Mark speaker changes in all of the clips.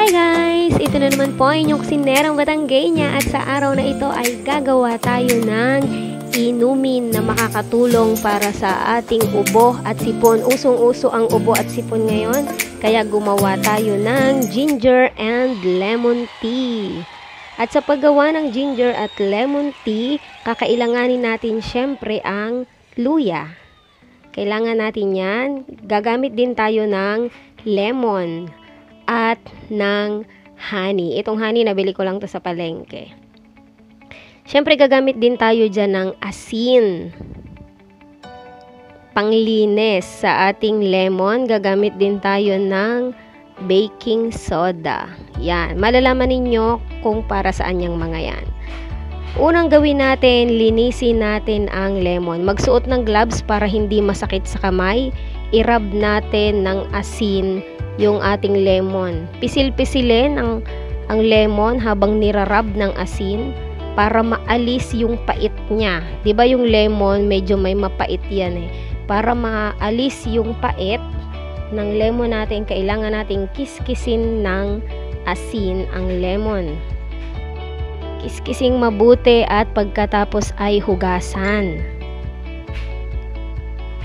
Speaker 1: Hi guys! Ito na naman po inyong kusinerang Batanggenya at sa araw na ito ay gagawa tayo ng inumin na makakatulong para sa ating ubo at sipon. Usong-uso ang ubo at sipon ngayon, kaya gumawa tayo ng ginger and lemon tea. At sa paggawa ng ginger at lemon tea, kakailanganin natin syempre ang luya. Kailangan natin yan. Gagamit din tayo ng lemon at ng honey. Itong honey, nabili ko lang to sa palengke. Siyempre, gagamit din tayo dyan ng asin. Panglinis sa ating lemon, gagamit din tayo ng baking soda. Yan. Malalaman ninyo kung para saan yung mga yan. Unang gawin natin, linisin natin ang lemon. Magsuot ng gloves para hindi masakit sa kamay. I-rub natin ng asin yung ating lemon. Pisil-pisilin ang lemon habang nirarab ng asin para maalis yung pait niya. 'Di ba yung lemon medyo may mapait yan eh. Para maalis yung pait ng lemon natin, kailangan nating kiskisin ng asin ang lemon. Kiskising mabuti at pagkatapos ay hugasan.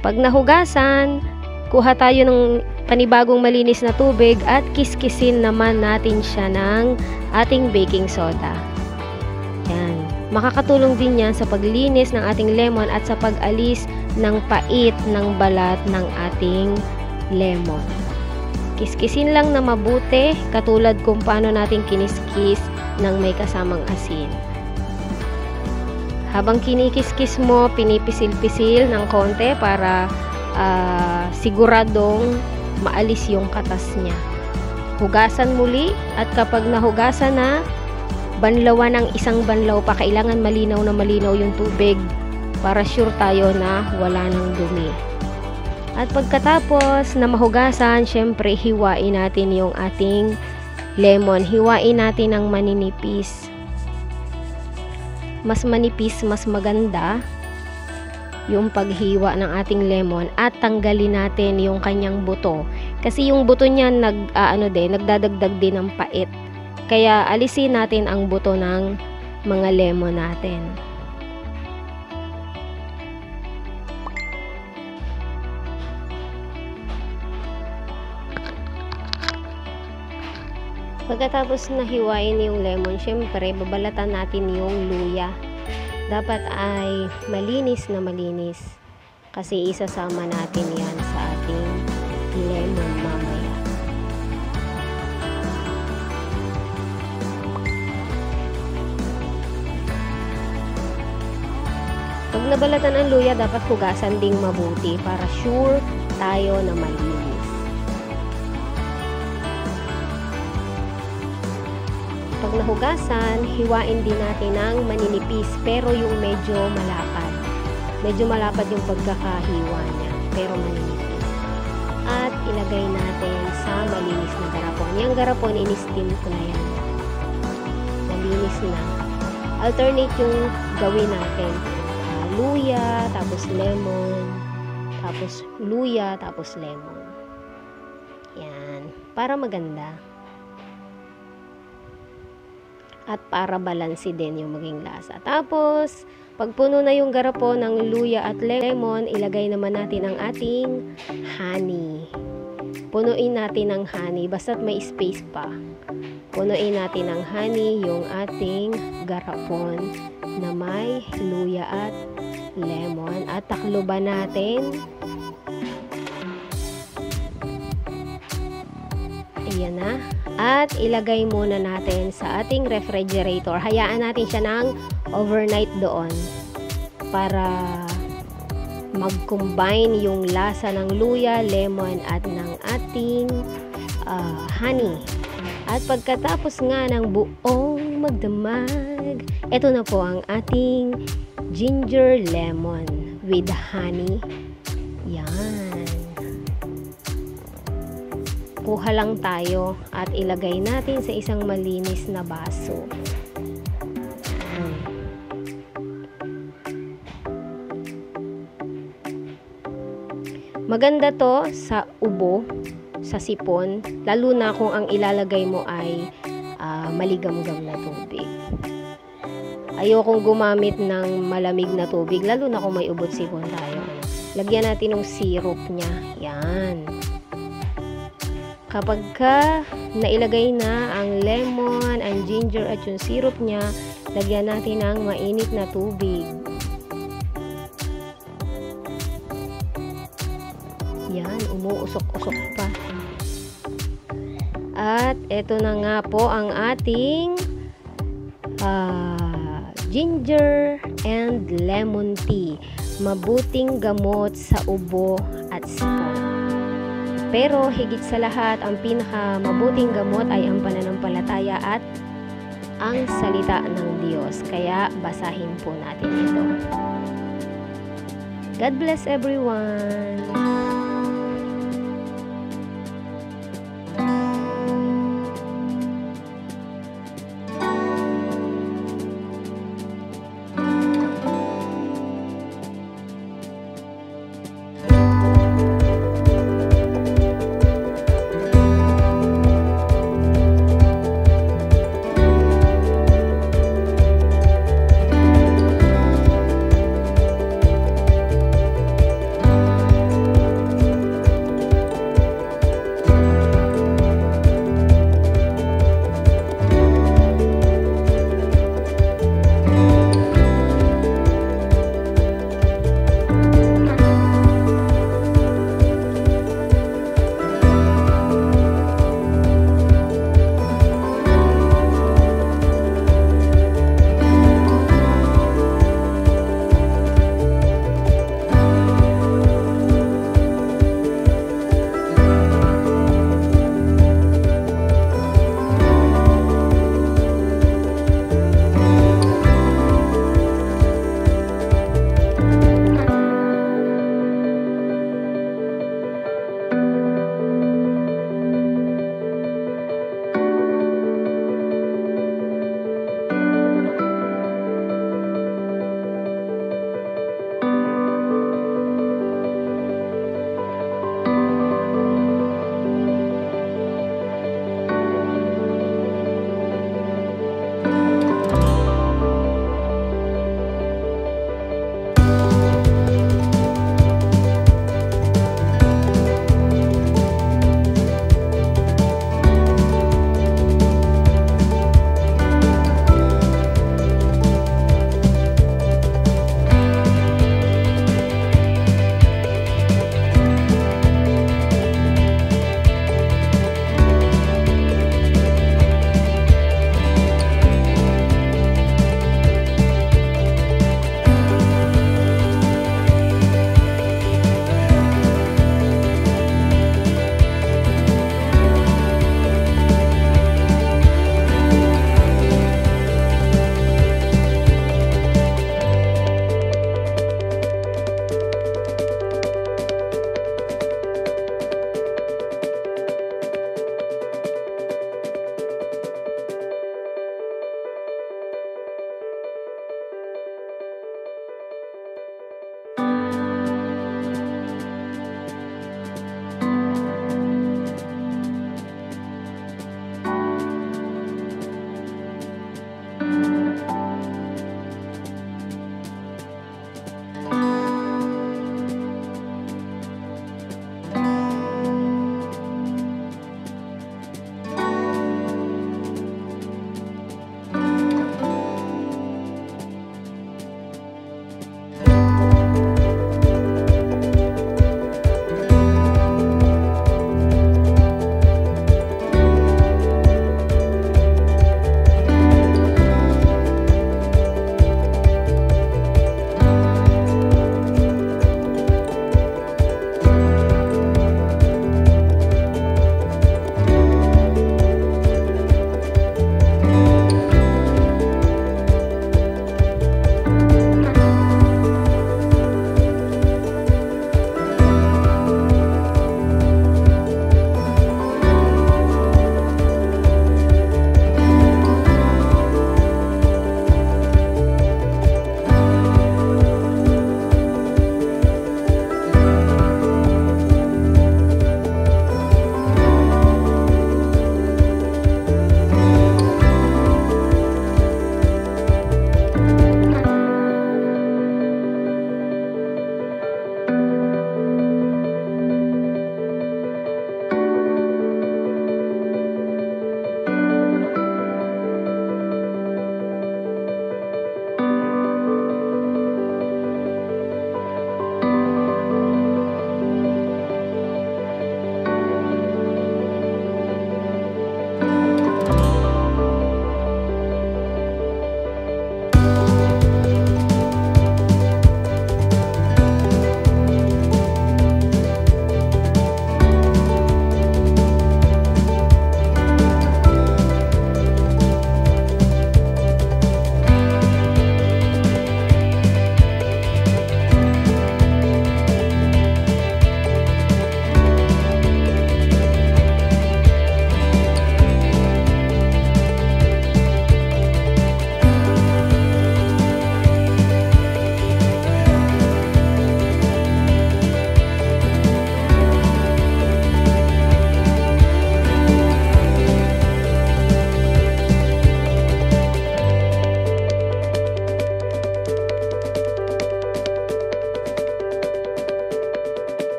Speaker 1: Pag nahugasan, kuha tayo ng panibagong malinis na tubig at kiskisin naman natin siya ng ating baking soda. Yan. Makakatulong din yan sa paglinis ng ating lemon at sa pag-alis ng pait ng balat ng ating lemon. Kiskisin lang na mabuti, katulad kung paano natin kiniskis ng may kasamang asin. Habang kinikiskis mo, pinipisil-pisil ng konti para siguradong maalis yung katas niya. Hugasan muli at kapag nahugasan na, banlawan ng isang banlaw pa. Kailangan malinaw na malinaw yung tubig para sure tayo na wala ng dumi. At pagkatapos na mahugasan, syempre hiwain natin yung ating lemon. Hiwain natin ng maninipis. Mas manipis, mas maganda yung paghiwa ng ating lemon at tanggalin natin yung kanyang buto. Kasi yung buto niya nagdadagdag din ng pait. Kaya alisin natin ang buto ng mga lemon natin. Pagkatapos na hiwain yung lemon, syempre babalatan natin yung luya. Dapat ay malinis na malinis kasi isasama natin yan sa ating lemon mamaya. Pag nabalatan ang luya, dapat hugasan ding mabuti para sure tayo na malinis. Pag nahugasan, hiwain din natin ng maninipis pero yung medyo malapad. Medyo malapad yung pagkakahiwa niya pero maninipis. At ilagay natin sa malinis na garapon. Yung garapon, in-steam ko na yan. Malinis na. Alternate yung gawin natin. Luya, tapos lemon, tapos luya, tapos lemon. Yan. Para maganda. At para balansi din yung maging lasa. Tapos, pag puno na yung garapon ng luya at lemon, ilagay naman natin ang ating honey. Punuin natin ng honey, basta't may space pa. Punuin natin ng honey yung ating garapon na may luya at lemon. At takluban natin. Ayan na. At ilagay muna natin sa ating refrigerator. Hayaan natin siya ng overnight doon para mag-combine yung lasa ng luya, lemon at ng ating honey. At pagkatapos nga ng buong magdamag, ito na po ang ating ginger lemon with honey. Yan. Kuha lang tayo at ilagay natin sa isang malinis na baso. Maganda to sa ubo, sa sipon, lalo na kung ang ilalagay mo ay maligamgam na tubig. Ayokong gumamit ng malamig na tubig, lalo na kung may ubot sipon tayo. Lagyan natin ng syrup niya. Yan. Kapag nailagay na ang lemon, ang ginger at yung syrup niya, lagyan natin ng mainit na tubig. Yan, umuusok-usok pa. At eto na nga po ang ating ginger and lemon tea. Mabuting gamot sa ubo at sipon. Pero higit sa lahat, ang pinaka mabuting gamot ay ang pananampalataya at ang salita ng Diyos. Kaya basahin po natin ito. God bless everyone!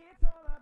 Speaker 2: It's all